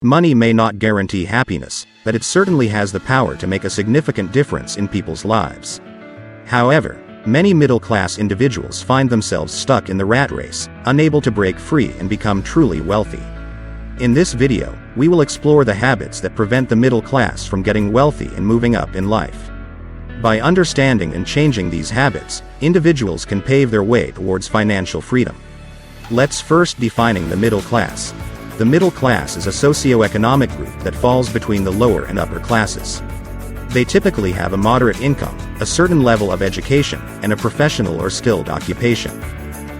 Money may not guarantee happiness, but it certainly has the power to make a significant difference in people's lives. However, many middle-class individuals find themselves stuck in the rat race, unable to break free and become truly wealthy. In this video, we will explore the habits that prevent the middle class from getting wealthy and moving up in life. By understanding and changing these habits, individuals can pave their way towards financial freedom. Let's first define the middle class. The middle class is a socioeconomic group that falls between the lower and upper classes. They typically have a moderate income, a certain level of education, and a professional or skilled occupation.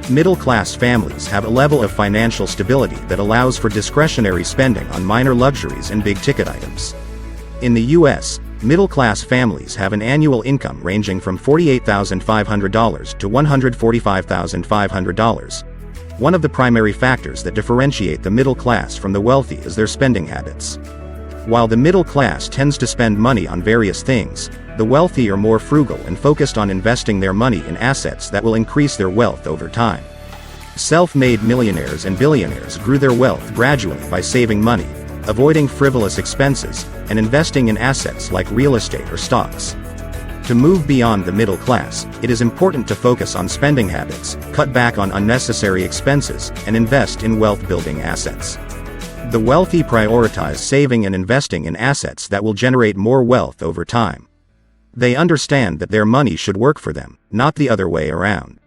Middle-class families have a level of financial stability that allows for discretionary spending on minor luxuries and big-ticket items. In the U.S., middle-class families have an annual income ranging from $48,500 to $145,500. One of the primary factors that differentiate the middle class from the wealthy is their spending habits. While the middle class tends to spend money on various things, the wealthy are more frugal and focused on investing their money in assets that will increase their wealth over time. Self-made millionaires and billionaires grew their wealth gradually by saving money, avoiding frivolous expenses, and investing in assets like real estate or stocks. To move beyond the middle class, it is important to focus on spending habits, cut back on unnecessary expenses, and invest in wealth-building assets. The wealthy prioritize saving and investing in assets that will generate more wealth over time. They understand that their money should work for them, not the other way around.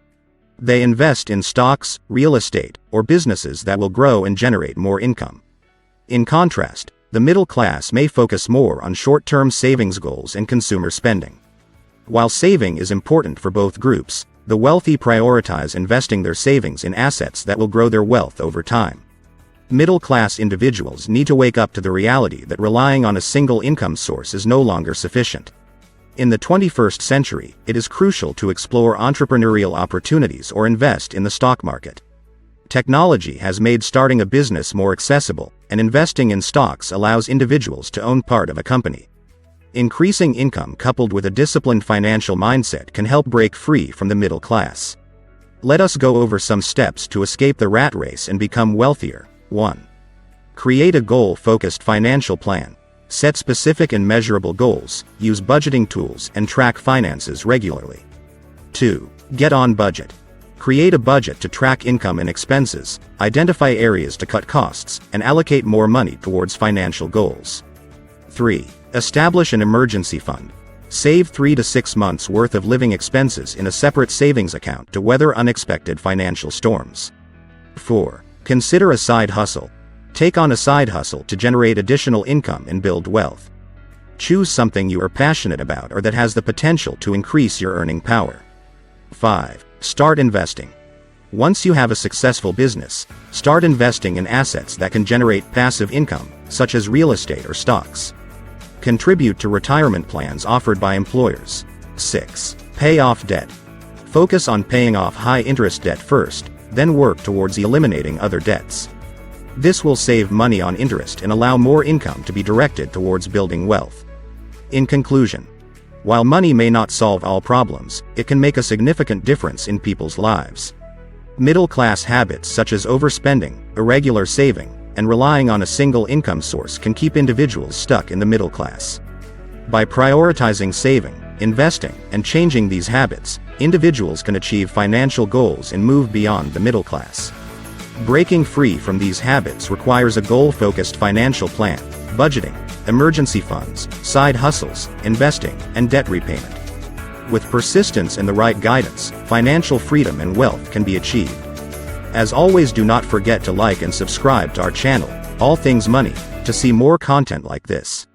They invest in stocks, real estate, or businesses that will grow and generate more income. In contrast, the middle class may focus more on short-term savings goals and consumer spending. While saving is important for both groups, the wealthy prioritize investing their savings in assets that will grow their wealth over time. Middle-class individuals need to wake up to the reality that relying on a single income source is no longer sufficient. In the 21st century, it is crucial to explore entrepreneurial opportunities or invest in the stock market. Technology has made starting a business more accessible, and investing in stocks allows individuals to own part of a company. Increasing income coupled with a disciplined financial mindset can help break free from the middle class. Let us go over some steps to escape the rat race and become wealthier. 1. Create a goal-focused financial plan. Set specific and measurable goals, use budgeting tools, and track finances regularly. 2. Get on budget. Create a budget to track income and expenses, identify areas to cut costs, and allocate more money towards financial goals. 3. Establish an emergency fund. Save 3 to 6 months' worth of living expenses in a separate savings account to weather unexpected financial storms. 4. Consider a side hustle. Take on a side hustle to generate additional income and build wealth. Choose something you are passionate about or that has the potential to increase your earning power. 5. Start investing. Once you have a successful business, start investing in assets that can generate passive income, such as real estate or stocks. Contribute to retirement plans offered by employers. 6. Pay off debt. Focus on paying off high-interest debt first, then work towards eliminating other debts. This will save money on interest and allow more income to be directed towards building wealth. In conclusion, while money may not solve all problems, it can make a significant difference in people's lives. Middle-class habits such as overspending, irregular saving, and relying on a single income source can keep individuals stuck in the middle class. By prioritizing saving, investing, and changing these habits, individuals can achieve financial goals and move beyond the middle class. Breaking free from these habits requires a goal-focused financial plan, budgeting, emergency funds, side hustles, investing, and debt repayment. With persistence and the right guidance, financial freedom and wealth can be achieved. As always, do not forget to like and subscribe to our channel, All Things Money, to see more content like this.